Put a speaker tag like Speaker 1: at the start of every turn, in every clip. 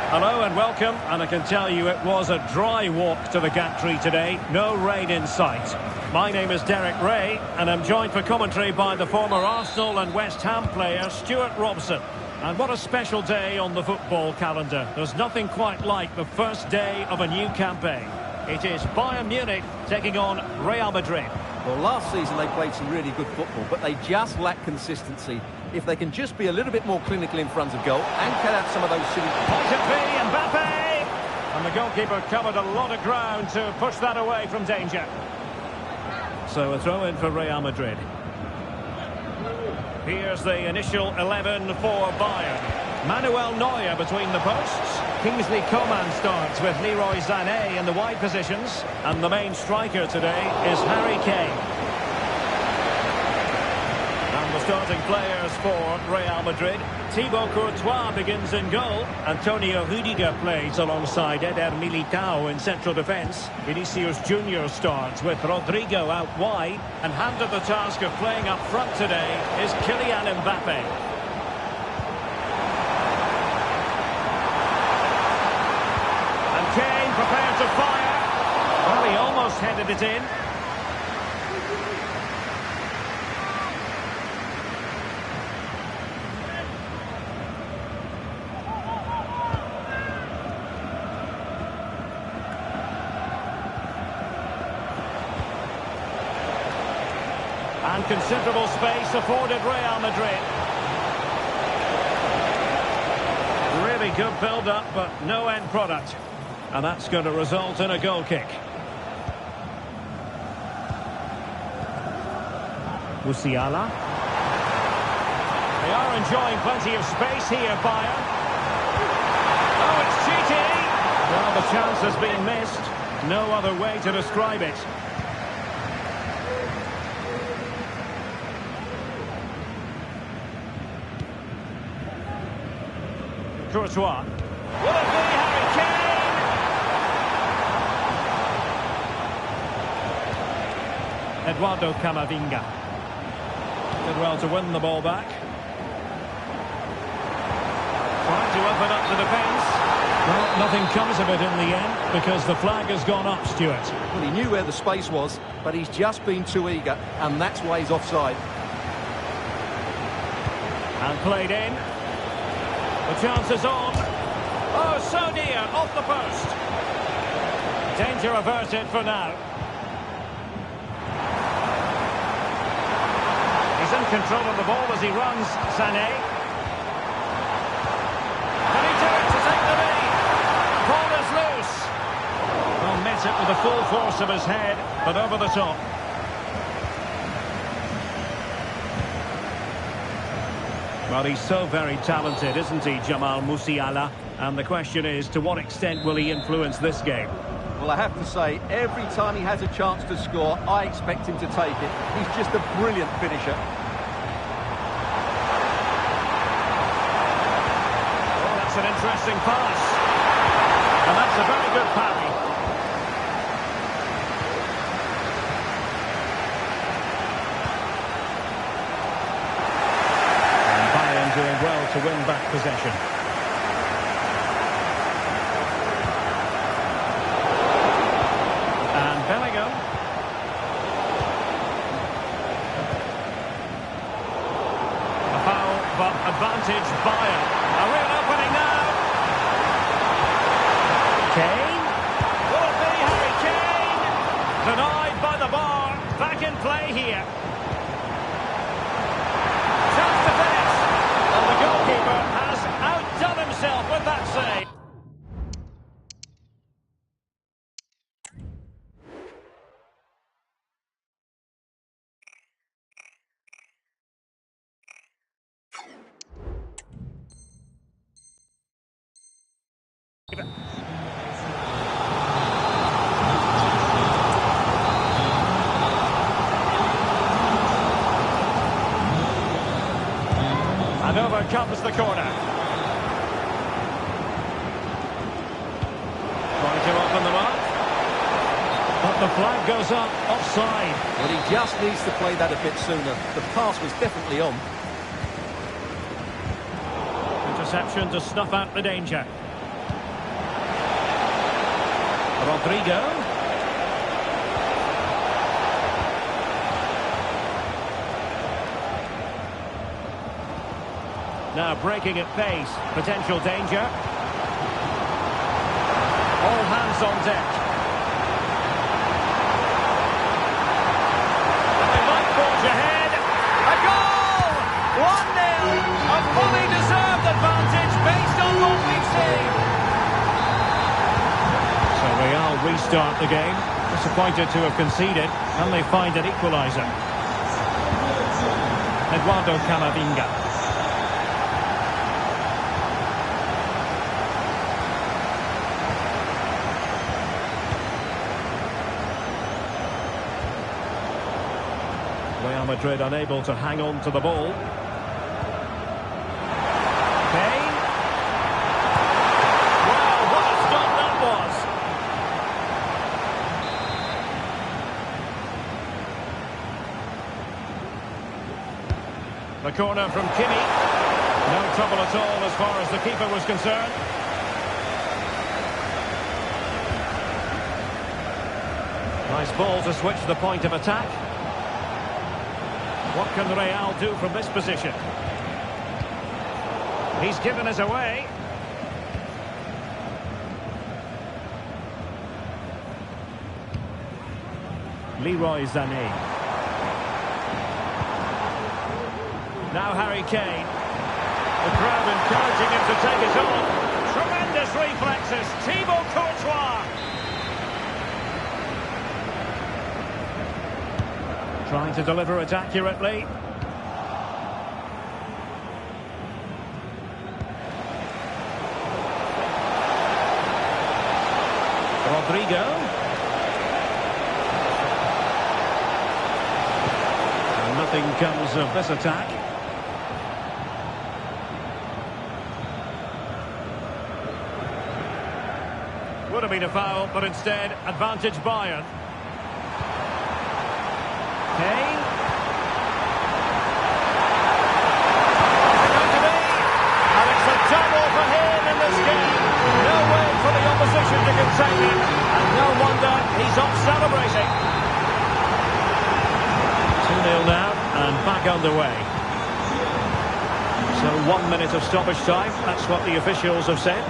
Speaker 1: Hello and welcome, and I can tell you it was a dry walk to the gantry today, no rain in sight. My name is Derek Ray, and I'm joined for commentary by the former Arsenal and West Ham player Stuart Robson. And what a special day on the football calendar. There's nothing quite like the first day of a new campaign. It is Bayern Munich taking on Real Madrid.
Speaker 2: Well, last season they played some really good football, but they just lack consistency. If they can just be a little bit more clinical in front of goal and cut out some of those silly...
Speaker 1: Point of B, Mbappe! And the goalkeeper covered a lot of ground to push that away from danger. So a throw in for Real Madrid. Here's the initial 11 for Bayern. Manuel Neuer between the posts. Kingsley Coman starts with Leroy Sané in the wide positions. And the main striker today is Harry Kane. And the starting players for Real Madrid. Thibaut Courtois begins in goal. Antonio Rüdiger plays alongside Eder Militao in central defence. Vinicius Junior starts with Rodrigo out wide. And handed the task of playing up front today is Kylian Mbappe. And Kane prepared to fire. Well, he almost headed it in. And considerable space afforded Real Madrid. Really good build-up, but no end product. And that's going to result in a goal kick. Musiala. They are enjoying plenty of space here, Bayern. Oh, it's cheating! Well, the chance has been missed. No other way to describe it. Courtois. Will it be Harry Kane? Eduardo Camavinga. Did well to win the ball back. Trying to open up the defence. Well, nothing comes of it in the end because the flag has gone up, Stuart.
Speaker 2: Well, he knew where the space was, but he's just been too eager, and that's why he's offside.
Speaker 1: And played in. The chance is on. Oh, so near, off the post. Danger averted for now. He's in control of the ball as he runs, Sané. Can he do it to take the lead? Ball is loose. Well, met it with the full force of his head, but over the top. Well, he's so very talented, isn't he, Jamal Musiala? And the question is, to what extent will he influence this game?
Speaker 2: Well, I have to say, every time he has a chance to score, I expect him to take it. He's just a brilliant finisher.
Speaker 1: Oh, that's an interesting pass. And that's a very good parry. Doing well to win back possession. And Bellingham. A foul, but advantage Bayern. A real opening now. Kane. Will it be Harry Kane? Denied by the bar. Back in play here. Chance to finish. And the goalkeeper has outdone himself with that save. And over comes the corner. Trying to open them up. But the flag goes up, offside.
Speaker 2: Well, he just needs to play that a bit sooner. The pass was definitely on.
Speaker 1: Interception to snuff out the danger. Rodrigo. Now breaking at pace. Potential danger. All hands on deck. And they might forge ahead. A goal! 1-0. A fully deserved advantage based on what we've seen. So Real restart the game. Disappointed to have conceded. Can they find an equaliser? Eduardo Camavinga. Real Madrid unable to hang on to the ball. Kane. Wow, what a stop that was. The corner from Kimi. No trouble at all as far as the keeper was concerned. Nice ball to switch the point of attack. What can Real do from this position? He's given us away. Leroy Sané. Now Harry Kane. The crowd encouraging him to take it on. Tremendous reflexes. Thibaut Courtois. Trying to deliver it accurately. Rodrigo. And nothing comes of this attack. Would have been a foul, but instead, advantage Bayern. Kane. Going to be. And it's a double for him in this game. No way for the opposition to contain him. And no wonder he's off celebrating. 2-0 now and back underway. So 1 minute of stoppage time. That's what the officials have said.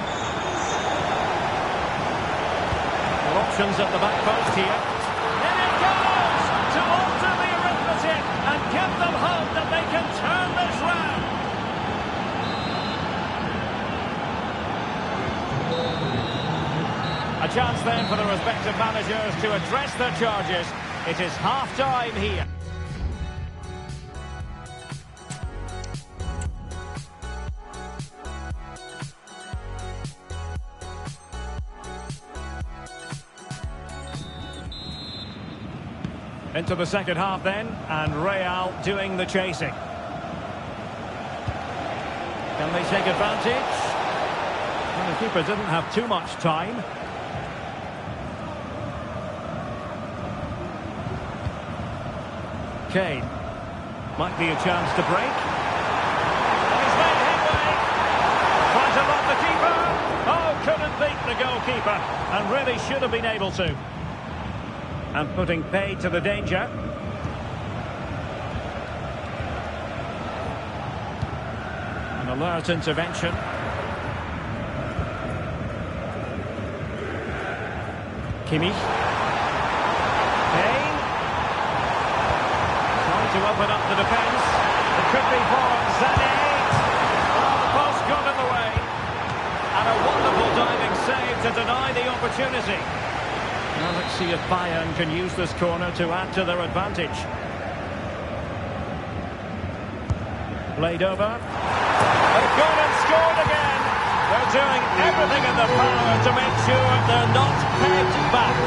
Speaker 1: Options at the back post here. In it goes to alter the arithmetic and give them hope that they can turn this round. A chance then for the respective managers to address their charges. It is half-time here. Into the second half then, and Real doing the chasing. Can they take advantage? Well, the keeper didn't have too much time. Kane. Might be a chance to break. And he's made headway. beat the goalkeeper and really should have been able to. And putting paid to the danger. An alert intervention. Kimmich. Kane. Trying to open up the defence. It could be for Sané. Oh, the post got in the way. And a wonderful diving save to deny the opportunity. Now let's see if Bayern can use this corner to add to their advantage. Played over. They've gone and scored again. They're doing everything in their power to make sure they're not pegged back.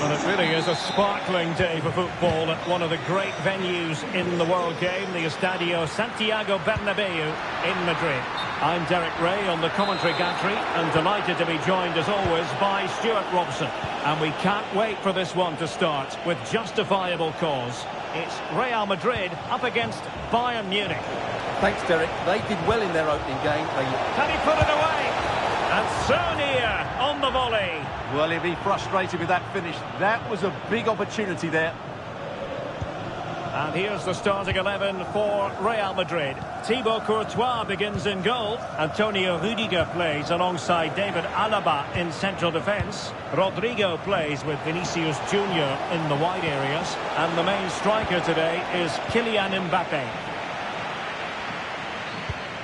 Speaker 1: Well, it really is a sparkling day for football at one of the great venues in the world game, the Estadio Santiago Bernabeu in Madrid. I'm Derek Ray on the commentary gantry and delighted to be joined as always by Stuart Robson. And we can't wait for this one to start with justifiable cause. It's Real Madrid up against Bayern Munich.
Speaker 2: Thanks, Derek. They did well in their opening game.
Speaker 1: Can he put it away? And so near on the volley.
Speaker 3: Well, he'll be frustrated with that finish. That was a big opportunity there.
Speaker 1: And here's the starting 11 for Real Madrid. Thibaut Courtois begins in goal. Antonio Rudiger plays alongside David Alaba in central defence. Rodrigo plays with Vinicius Junior in the wide areas. And the main striker today is Kylian Mbappe.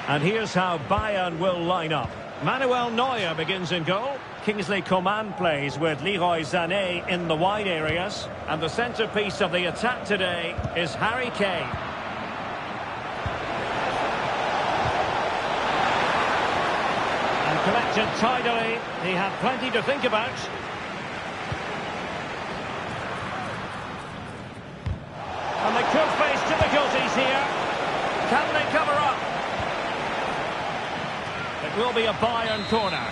Speaker 1: And here's how Bayern will line up. Manuel Neuer begins in goal. Kingsley Coman plays with Leroy Sané in the wide areas. And the centrepiece of the attack today is Harry Kane. And collected tidily. He had plenty to think about. And they could face difficulties here. Can they cover up? It will be a Bayern corner.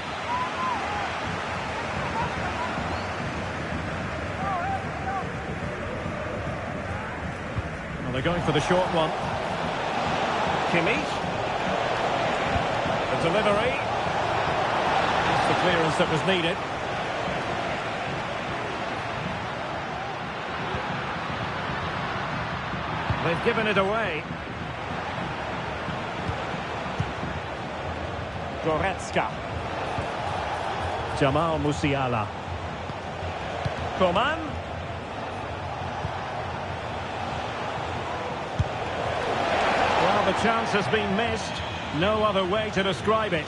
Speaker 1: Well, they're going for the short one. Kimmich. The delivery. That's the clearance that was needed. They've given it away. Goretzka. Jamal Musiala. Coman. Well, the chance has been missed. No other way to describe it.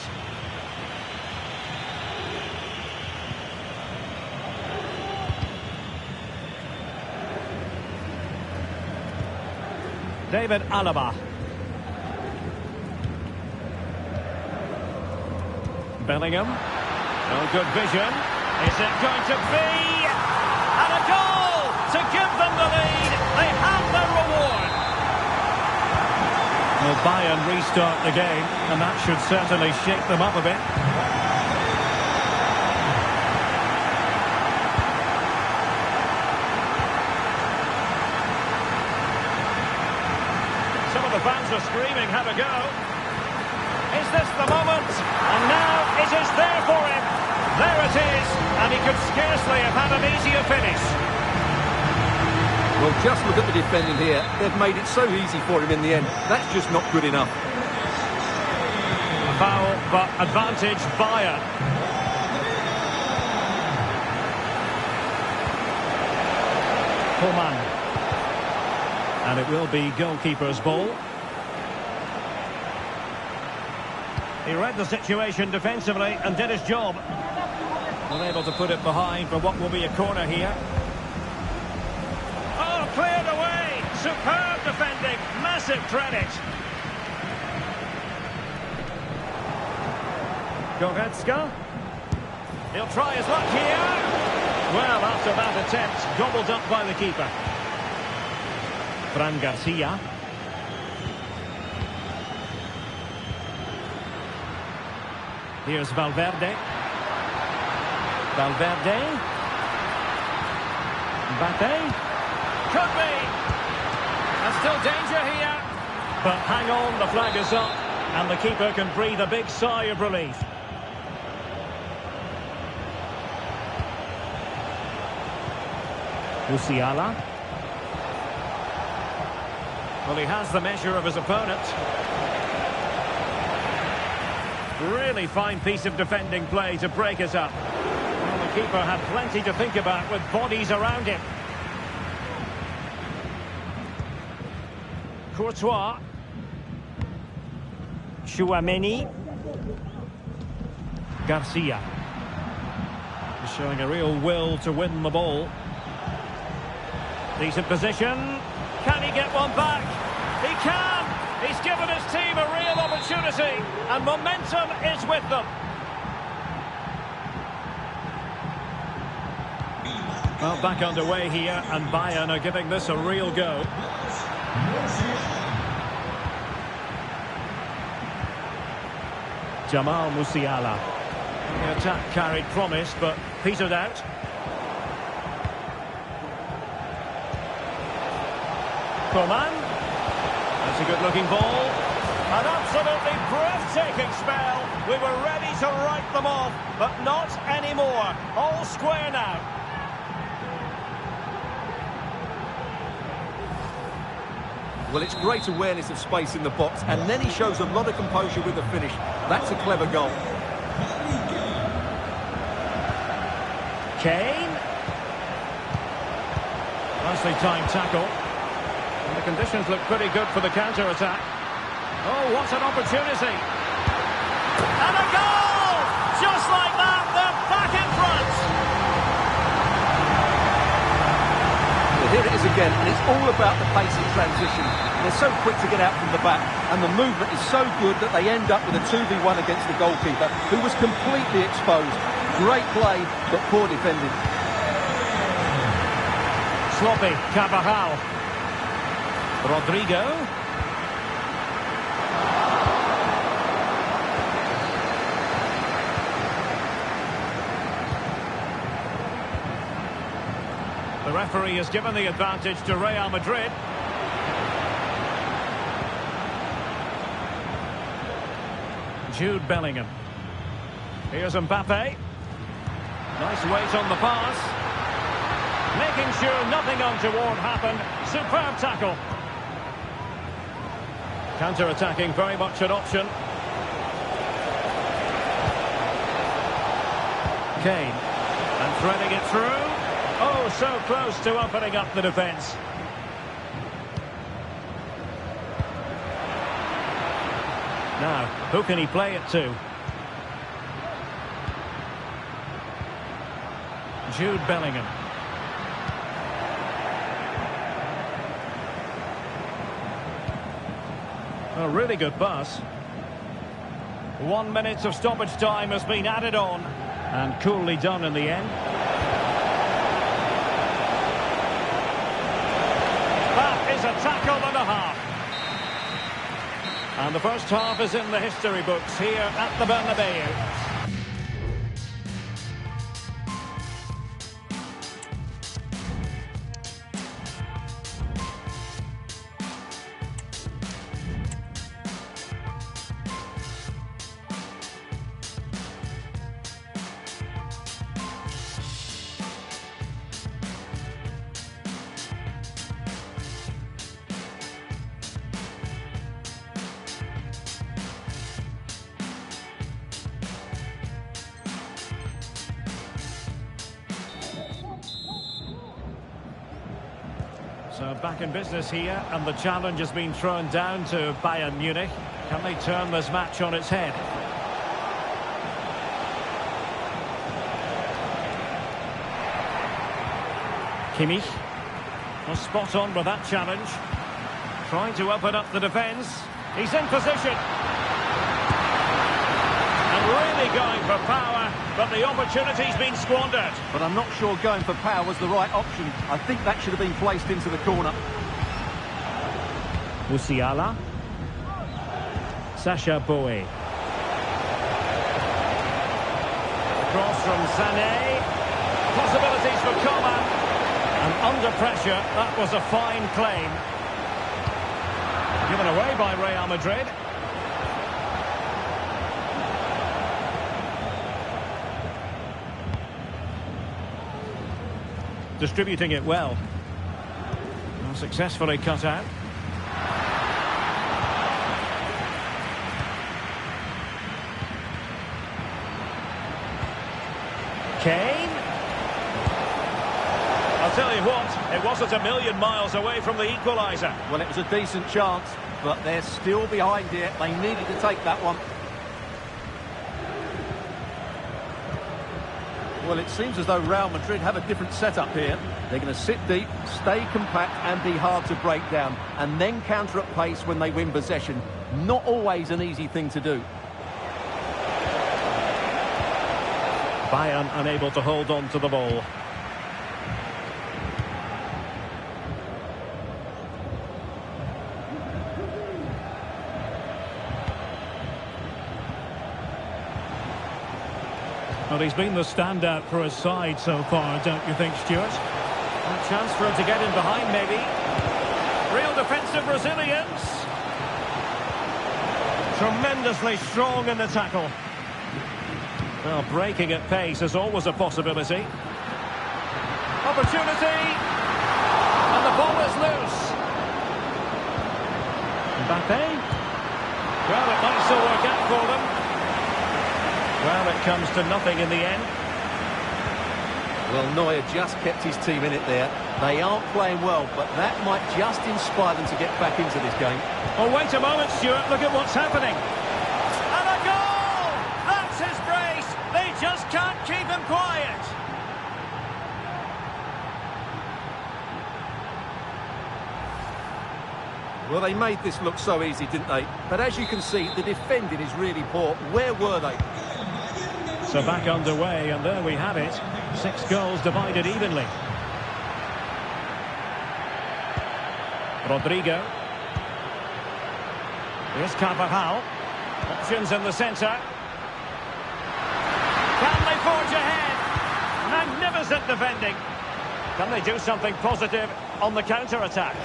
Speaker 1: David Alaba. Bellingham. Oh, good vision. Is it going to be? And a goal to give them the lead. They have their reward. Well, Bayern restart the game, and that should certainly shake them up a bit. Some of the fans are screaming, have a go. Is this the moment? And now it is there for him. There it is, and he could scarcely have had an easier finish.
Speaker 2: Well, just look at the defending here. They've made it so easy for him in the end. That's just not good enough.
Speaker 1: A foul, but advantage Bayern. Coman. And it will be goalkeeper's ball. He read the situation defensively and did his job. Unable to put it behind for what will be a corner here. Oh, cleared away! Superb defending, massive credit. Goretzka. He'll try his luck here. Well, after that attempt, gobbled up by the keeper. Fran Garcia. Here's Valverde. Valverde. Mbappe. Could be. And still danger here. But hang on, the flag is up. And the keeper can breathe a big sigh of relief. Musiala. Well, he has the measure of his opponent. Really fine piece of defending play to break us up. Well, the keeper had plenty to think about with bodies around him. Courtois. Chouameni. Garcia. He's showing a real will to win the ball. Decent position. Can he get one back? He can! He's given his team a real opportunity, and momentum is with them. Well, back underway here, and Bayern are giving this a real go. Jamal Musiala. The attack carried promise, but petered out. Coman. That's a good-looking ball. An absolutely breathtaking spell. We were ready to write them off, but not anymore. All square now.
Speaker 2: Well, it's great awareness of space in the box, and then he shows a lot of composure with the finish. That's a clever goal.
Speaker 1: Kane. Nicely timed tackle. And the conditions look pretty good for the counter-attack. Oh, what an opportunity. And a goal! Just like that, they're back in front.
Speaker 2: Well, here it is again, and it's all about the pace of transition. They're so quick to get out from the back, and the movement is so good that they end up with a 2v1 against the goalkeeper, who was completely exposed. Great play, but poor defending.
Speaker 1: Sloppy, Carvajal. Rodrigo. The referee has given the advantage to Real Madrid. Jude Bellingham. Here's Mbappe. Nice weight on the pass. Making sure nothing untoward happened. Superb tackle. Counter-attacking, very much an option. Kane. And threading it through. Oh, so close to opening up the defence. Now, who can he play it to? Jude Bellingham. A really good pass. 1 minute of stoppage time has been added on, and coolly done in the end. That is a tackle and a half. And the first half is in the history books here at the Bernabeu. So back in business here, and the challenge has been thrown down to Bayern Munich. Can they turn this match on its head? Kimmich was spot on with that challenge. Trying to open up the defence. He's in position. And really going for power, but the opportunity's been squandered.
Speaker 2: But I'm not sure going for power was the right option. I think that should have been placed into the corner.
Speaker 1: Musiala. Sacha Boey. Cross from Sané. Possibilities for Coman. And under pressure, that was a fine claim. Given away by Real Madrid. Distributing it well. And successfully cut out. Kane. I'll tell you what, it wasn't a million miles away from the equaliser.
Speaker 2: Well, it was a decent chance, but they're still behind here. They needed to take that one. Well, it seems as though Real Madrid have a different setup here. They're going to sit deep, stay compact and be hard to break down, and then counter at pace when they win possession. Not always an easy thing to do.
Speaker 1: Bayern unable to hold on to the ball. Well, he's been the standout for his side so far, don't you think, Stuart? A chance for him to get in behind, maybe. Real defensive resilience. Tremendously strong in the tackle. Well, breaking at pace is always a possibility. Opportunity! And the ball is loose. Mbappe? Well, it might still work out for them. Well, it comes to nothing in the end.
Speaker 2: Well, Neuer just kept his team in it there. They aren't playing well, but that might just inspire them to get back into this game.
Speaker 1: Oh, wait a moment, Stuart. Look at what's happening. And a goal! That's his brace. They just can't keep him quiet.
Speaker 2: Well, they made this look so easy, didn't they? But as you can see, the defending is really poor. Where were they?
Speaker 1: So back underway, and there we have it. 6 goals divided evenly. Rodrigo. Here's Carvajal. Options in the centre. Can they forge ahead? Magnificent defending. Can they do something positive on the counter-attack?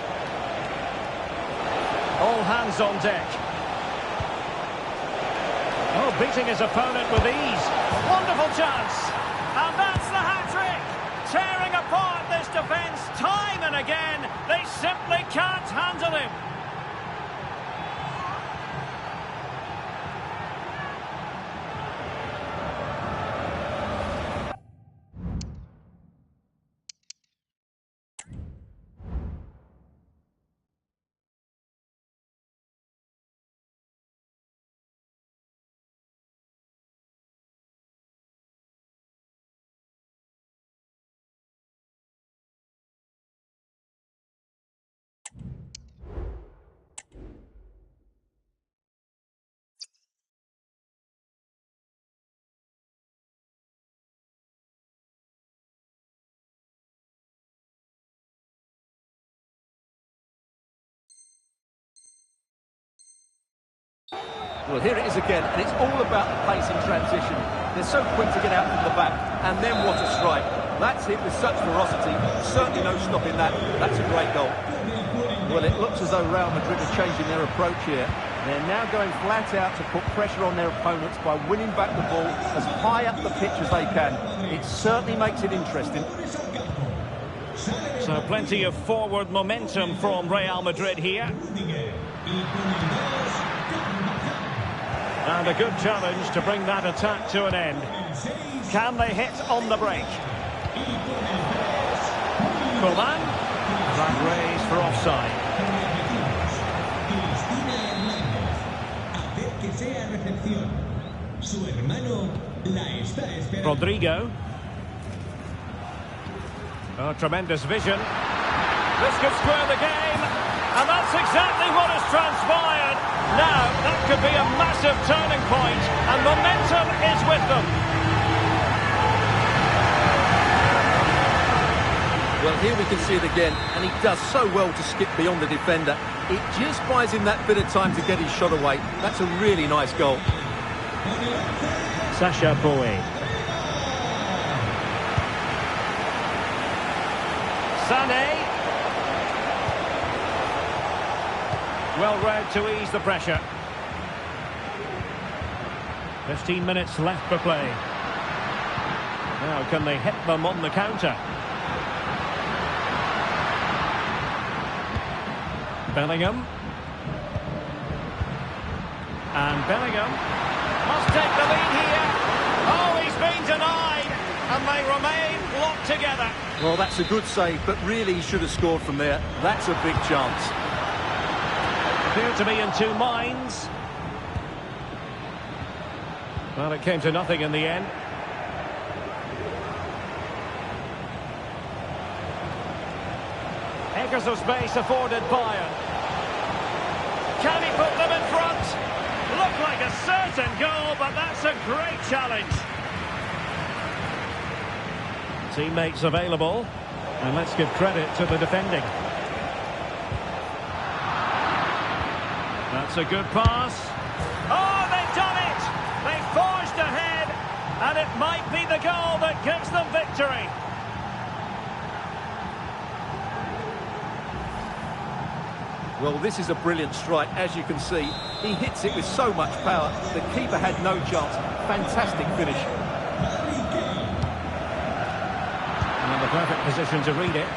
Speaker 1: All hands on deck. Oh, beating his opponent with ease. Wonderful chance. And that's the hat-trick. Tearing apart this defence time and again. They simply can't handle him.
Speaker 2: Well, here it is again, and it's all about the pace in transition. They're so quick to get out from the back, and then what a strike. That's hit with such ferocity, certainly no stopping that. That's a great goal. Well, it looks as though Real Madrid are changing their approach here. They're now going flat out to put pressure on their opponents by winning back the ball as high up the pitch as they can. It certainly makes it interesting.
Speaker 1: So plenty of forward momentum from Real Madrid here. And a good challenge to bring that attack to an end. Can they hit on the break? Coman. Flag raised for offside. Rodrigo. Oh, tremendous vision. This could square the game, and that's exactly what has transpired. Now, that could be a massive turning point, and momentum is with them.
Speaker 2: Well, here we can see it again, and he does so well to skip beyond the defender. It just buys him that bit of time to get his shot away. That's a really nice goal.
Speaker 1: Sacha Boey. Sané. Well read to ease the pressure. 15 minutes left for play. Now, can they hit them on the counter? Bellingham. And Bellingham must take the lead here. Oh, he's been denied, and they remain locked together.
Speaker 2: Well, that's a good save, but really he should have scored from there. That's a big chance.
Speaker 1: Appeared to be in two minds. Well, it came to nothing in the end. Acres of space afforded Bayern. Can he put them in front? Looked like a certain goal, but that's a great challenge. Teammates available, and let's give credit to the defending. That's a good pass. Oh, they've done it! They forged ahead, and it might be the goal that gives them victory.
Speaker 2: Well, this is a brilliant strike, as you can see. He hits it with so much power. The keeper had no chance. Fantastic finish.
Speaker 1: And the perfect position to read it.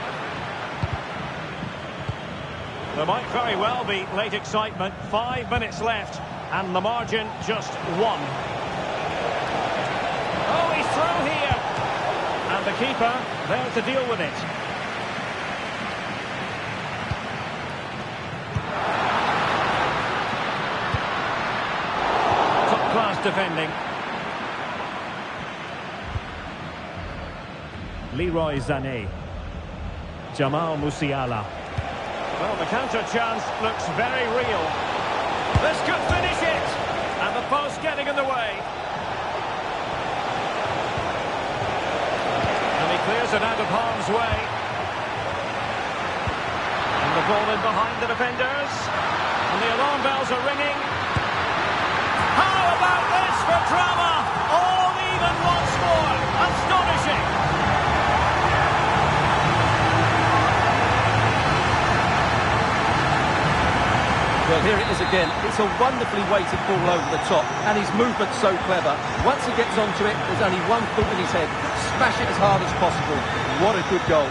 Speaker 1: There might very well be late excitement. 5 minutes left, and the margin just 1. Oh, he's through here. And the keeper there to deal with it. Top-class defending. Leroy Sané. Jamal Musiala. Well, the counter chance looks very real. This could finish it. And the post getting in the way. And he clears it out of harm's way. And the ball in behind the defenders. And the alarm bells are ringing. How about this for drama? All even once more. Astonishing.
Speaker 2: Well, here it is again. It's a wonderfully weighted ball over the top, and his movement's so clever. Once he gets onto it, there's only one thought in his head. Smash it as hard as possible. What a good goal.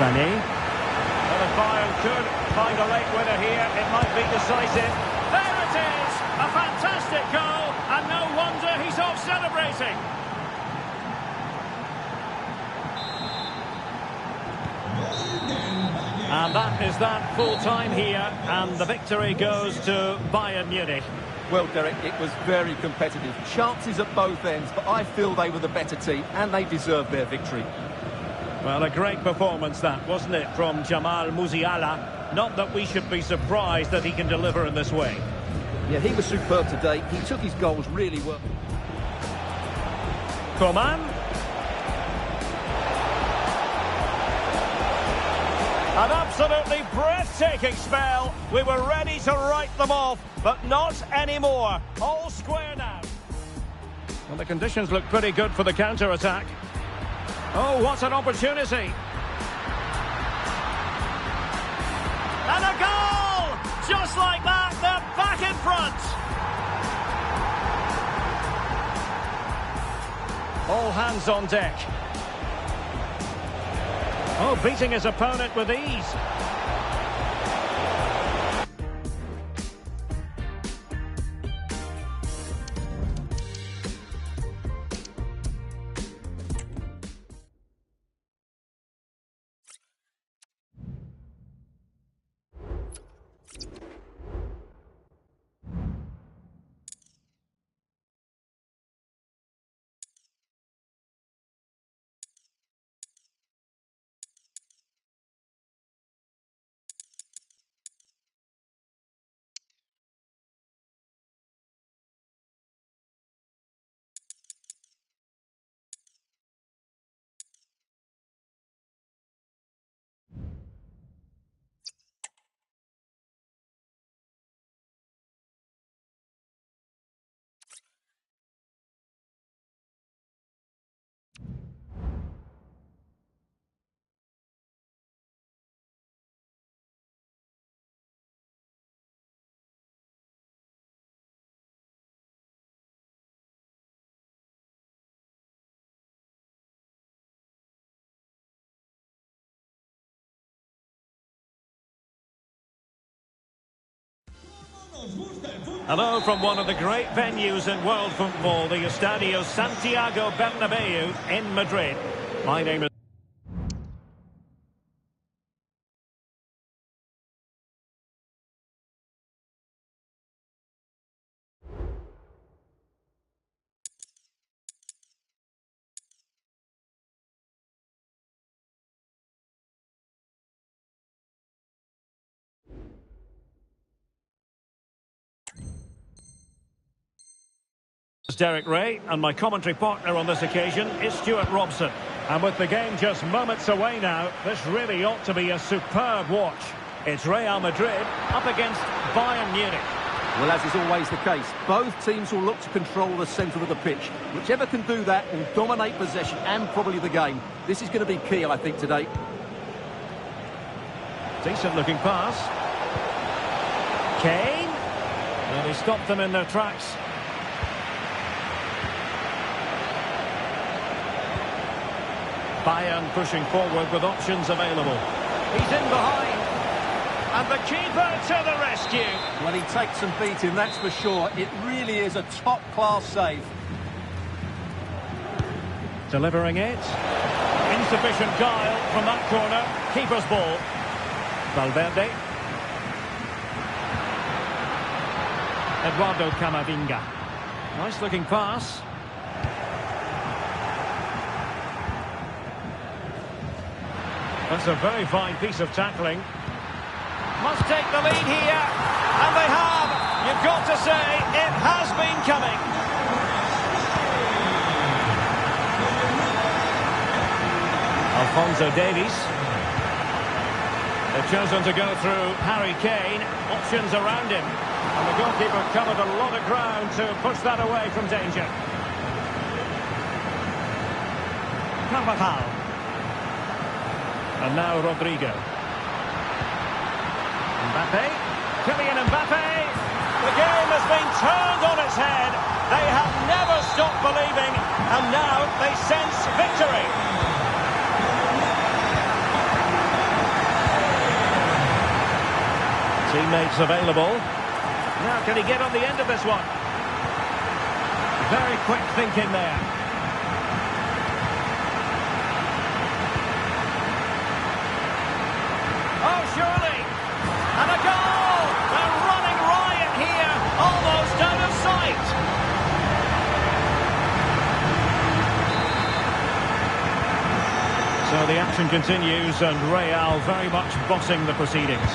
Speaker 1: Sané. Well, if Bayern could find a late winner here, it might be decisive. There it is! A fantastic goal, and no wonder he's off celebrating. And that is that full time here, and the victory goes to Bayern Munich.
Speaker 2: Well, Derek, it was very competitive. Chances at both ends, but I feel they were the better team, and they deserved their victory.
Speaker 1: Well, a great performance that, wasn't it, from Jamal Musiala? Not that we should be surprised that he can deliver in this way.
Speaker 2: Yeah, he was superb today. He took his goals really well.
Speaker 1: Coman. An absolutely breathtaking spell. We were ready to write them off, but not anymore. All square now. Well, the conditions look pretty good for the counter-attack. Oh, what an opportunity. And a goal! Just like that, they're back in front. All hands on deck. Oh, beating his opponent with ease. Hello from one of the great venues in world football, the Estadio Santiago Bernabeu in Madrid. My name is Derek Ray, and my commentary partner on this occasion is Stuart Robson. And with the game just moments away now, this really ought to be a superb watch. It's Real Madrid up against Bayern Munich.
Speaker 2: Well, as is always the case, both teams will look to control the centre of the pitch. Whichever can do that will dominate possession and probably the game. This is going to be key, I think, today.
Speaker 1: Decent looking pass. Kane. And he stopped them in their tracks. Bayern pushing forward with options available. He's in behind. And the keeper to the rescue.
Speaker 2: Well, he takes some beating, that's for sure. It really is a top-class save.
Speaker 1: Delivering it. Insufficient guile from that corner. Keeper's ball. Valverde. Eduardo Camavinga. Nice looking pass. That's a very fine piece of tackling. Must take the lead here. And they have. You've got to say, it has been coming. Alphonso Davies. They've chosen to go through Harry Kane. Options around him. And the goalkeeper covered a lot of ground to push that away from danger. Carvajal. And now Rodrigo. Mbappe. Kylian Mbappe. The game has been turned on its head. They have never stopped believing. And now they sense victory. Teammates available. Now can he get on the end of this one? Very quick thinking there. Oh, surely. And a goal! They're running riot here, almost out of sight. So the action continues and Real very much bossing the proceedings.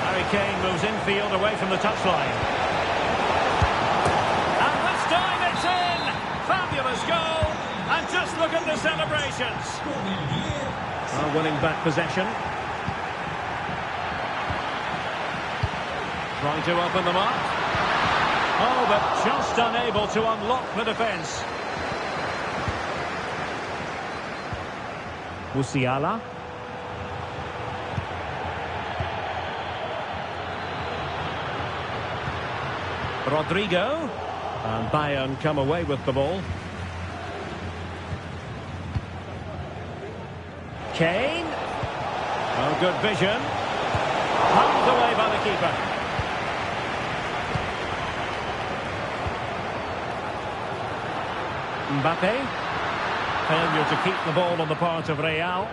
Speaker 1: Harry Kane moves infield away from the touchline. Fabulous goal, and just look at the celebrations. Well, winning back possession. Trying to open them up. Oh, but just unable to unlock the defence. Musiala. Rodrigo. And Bayern come away with the ball. Kane. Oh, good vision. Pumped away by the keeper. Mbappe. Failure to keep the ball on the part of Real.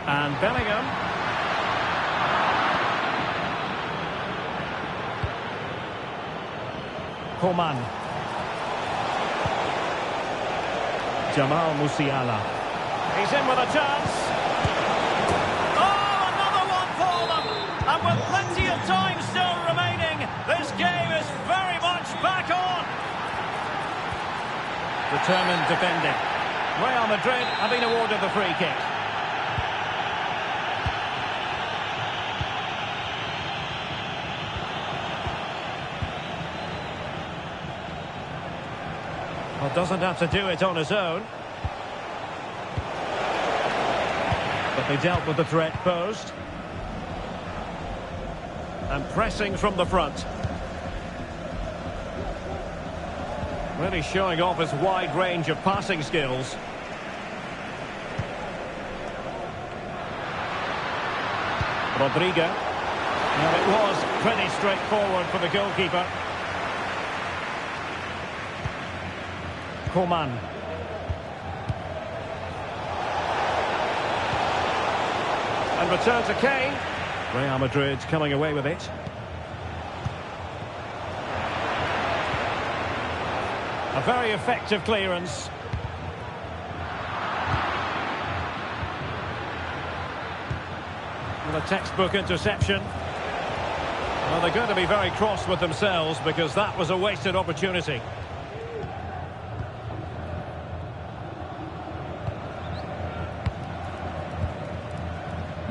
Speaker 1: And Bellingham. Coman. Jamal Musiala. He's in with a chance. Oh, another one for them. And with plenty of time still remaining, this game is very much back on. Determined defending. Real Madrid have been awarded the free kick. Well, doesn't have to do it on his own. But they dealt with the threat posed. And pressing from the front. Really showing off his wide range of passing skills. Rodrigo. Well, it was pretty straightforward for the goalkeeper. Coman. And return to Kane. Real Madrid coming away with it. A very effective clearance. And a textbook interception. Well, they're going to be very cross with themselves because that was a wasted opportunity.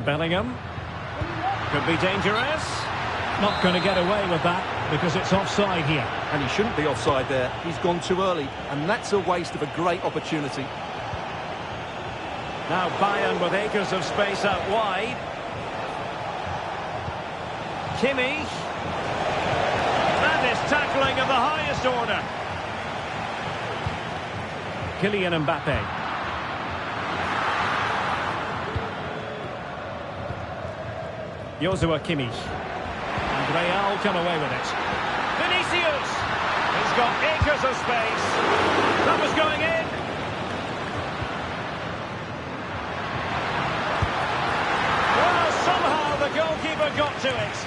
Speaker 1: Bellingham. Could be dangerous. Not going to get away with that because it's offside here.
Speaker 2: And he shouldn't be offside there. He's gone too early, and that's a waste of a great opportunity.
Speaker 1: Now Bayern with acres of space out wide. Kimmich. That is tackling of the highest order. Kylian Mbappe. Joshua Kimmich. And Real come away with it. Vinicius! He's got acres of space. That was going in. Well, somehow the goalkeeper got to it.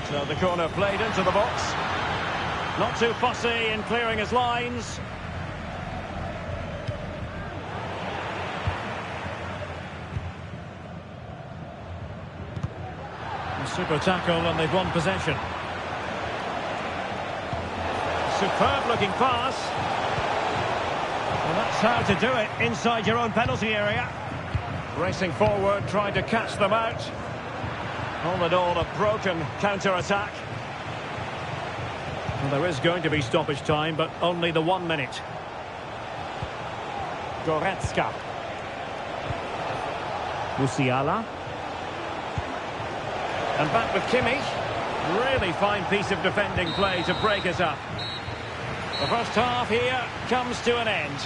Speaker 1: So the corner played into the box. Not too fussy in clearing his lines. Super tackle and they've won possession. Superb looking pass. Well, that's how to do it inside your own penalty area. Racing forward, trying to catch them out. All in all, a broken counter-attack. Well, there is going to be stoppage time, but only the 1 minute. Goretzka. Musiala. And back with Kimmich. Really fine piece of defending play to break us up. The first half here comes to an end.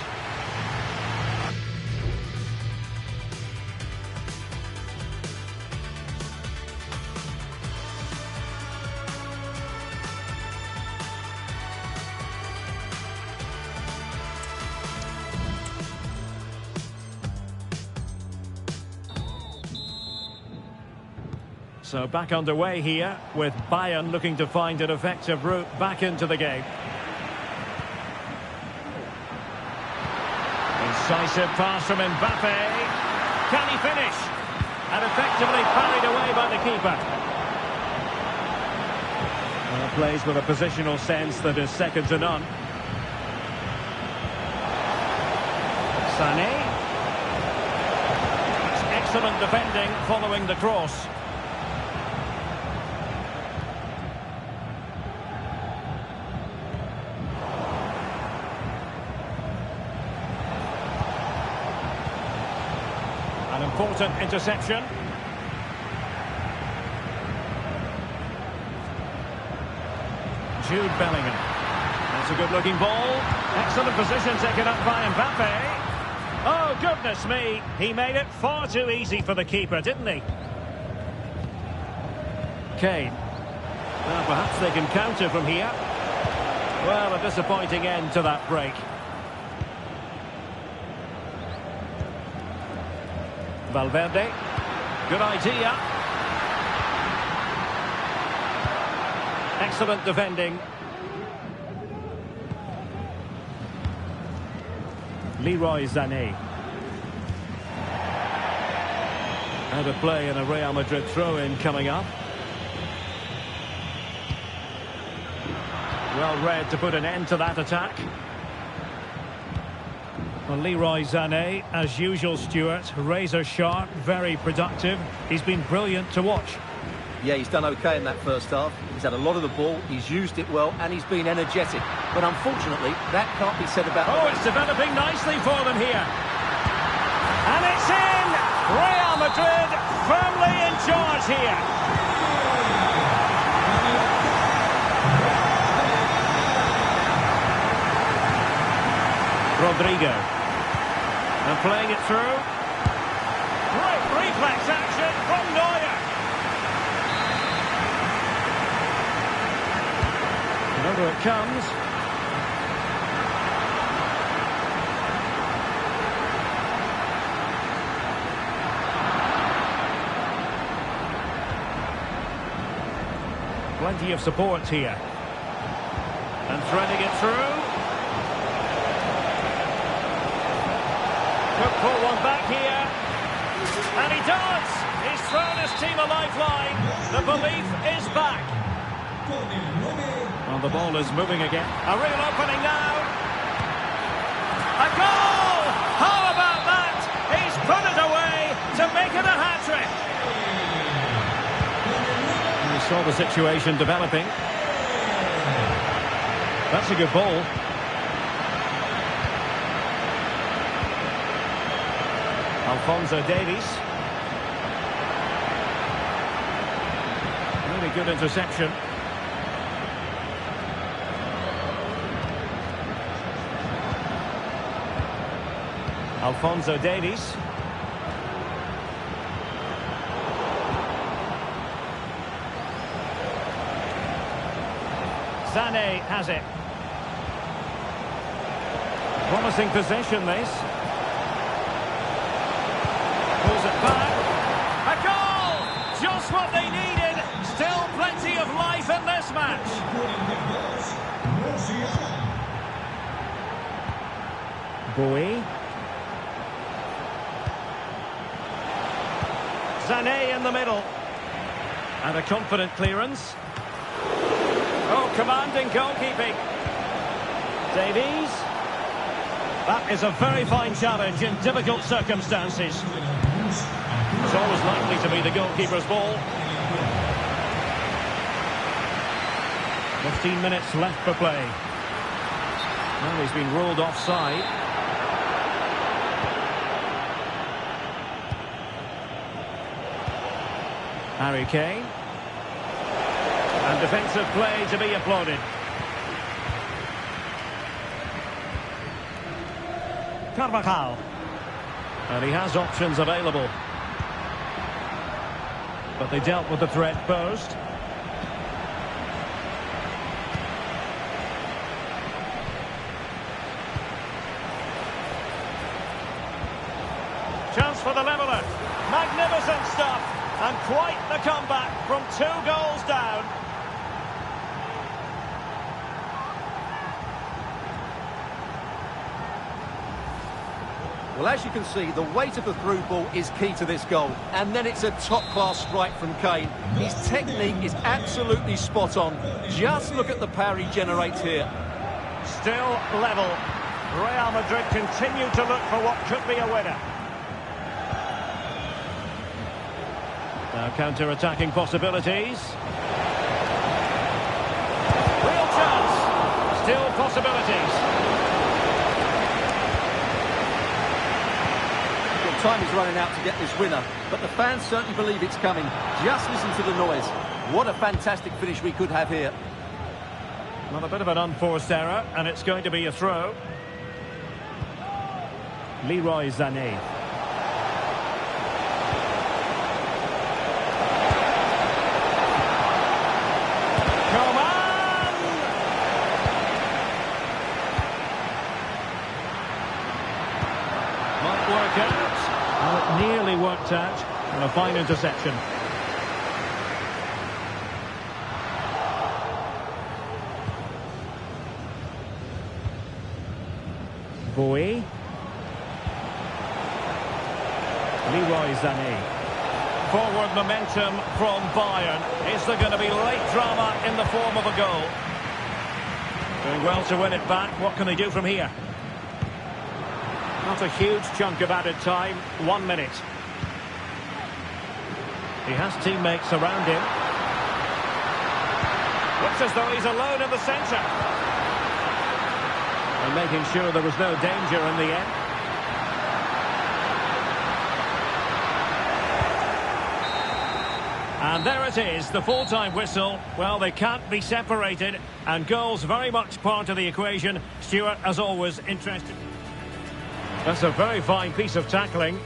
Speaker 1: So back underway here with Bayern looking to find an effective route back into the game. Incisive pass from Mbappe. Can he finish? And effectively parried away by the keeper. Well, plays with a positional sense that is second to none. Sané. That's excellent defending following the cross. An important interception. Jude Bellingham. That's a good-looking ball. Excellent position taken up by Mbappe. Oh, goodness me. He made it far too easy for the keeper, didn't he? Kane. Now, perhaps they can counter from here. Well, a disappointing end to that break. Valverde. Good idea. Excellent defending. Leroy Sané. Out of play and a Real Madrid throw-in coming up. Well read to put an end to that attack. Well, Leroy Sané, as usual, Stuart, razor sharp, very productive. He's been brilliant to watch.
Speaker 2: Yeah, he's done okay in that first half. He's had a lot of the ball, he's used it well, and he's been energetic. But unfortunately, that can't be said about...
Speaker 1: Oh, it's developing nicely for them here. And it's in! Real Madrid firmly in charge here. Rodrigo. And playing it through. Great reflex action from Neuer. And over it comes. Plenty of support here. And threading it through. Could pull one back here. And he does! He's thrown his team a lifeline. The belief is back. Well, the ball is moving again. A real opening now. A goal! How about that? He's put it away to make it a hat-trick. We saw the situation developing. That's a good ball. Alphonso Davies. Really good interception. Alphonso Davies. Sané has it. Promising possession, this. Pulls it back. A goal! Just what they needed. Still plenty of life in this match. Bowie. Sané in the middle. And a confident clearance. Oh, commanding goalkeeping. Davies. That is a very fine challenge in difficult circumstances. It's always likely to be the goalkeeper's ball. 15 minutes left for play. Well, he's been ruled offside. Harry Kane. And defensive play to be applauded. Carvajal. And he has options available. But they dealt with the threat posed. Chance for the leveller. Magnificent stuff. And quite the comeback from 2 goals down.
Speaker 2: Well, as you can see, the weight of the through ball is key to this goal. And then it's a top-class strike from Kane. His technique is absolutely spot on. Just look at the power he generates here.
Speaker 1: Still level. Real Madrid continue to look for what could be a winner. Now counter-attacking possibilities. Real chance. Still possibilities.
Speaker 2: Time is running out to get this winner, but the fans certainly believe it's coming. Just listen to the noise. What a fantastic finish we could have here.
Speaker 1: Well, a bit of an unforced error, and it's going to be a throw. Leroy Sané. Come on! Might work out. Well, it nearly worked out, and a fine interception. Bowie. Leroy Sané. Forward momentum from Bayern. Is there going to be late drama in the form of a goal? Doing well to win it back. What can they do from here? Not a huge chunk of added time, 1 minute. He has teammates around him. Looks as though he's alone in the centre. And making sure there was no danger in the end. And there it is, the full-time whistle. Well, they can't be separated, and goals very much part of the equation. Stuart, as always, interested. That's a very fine piece of tackling.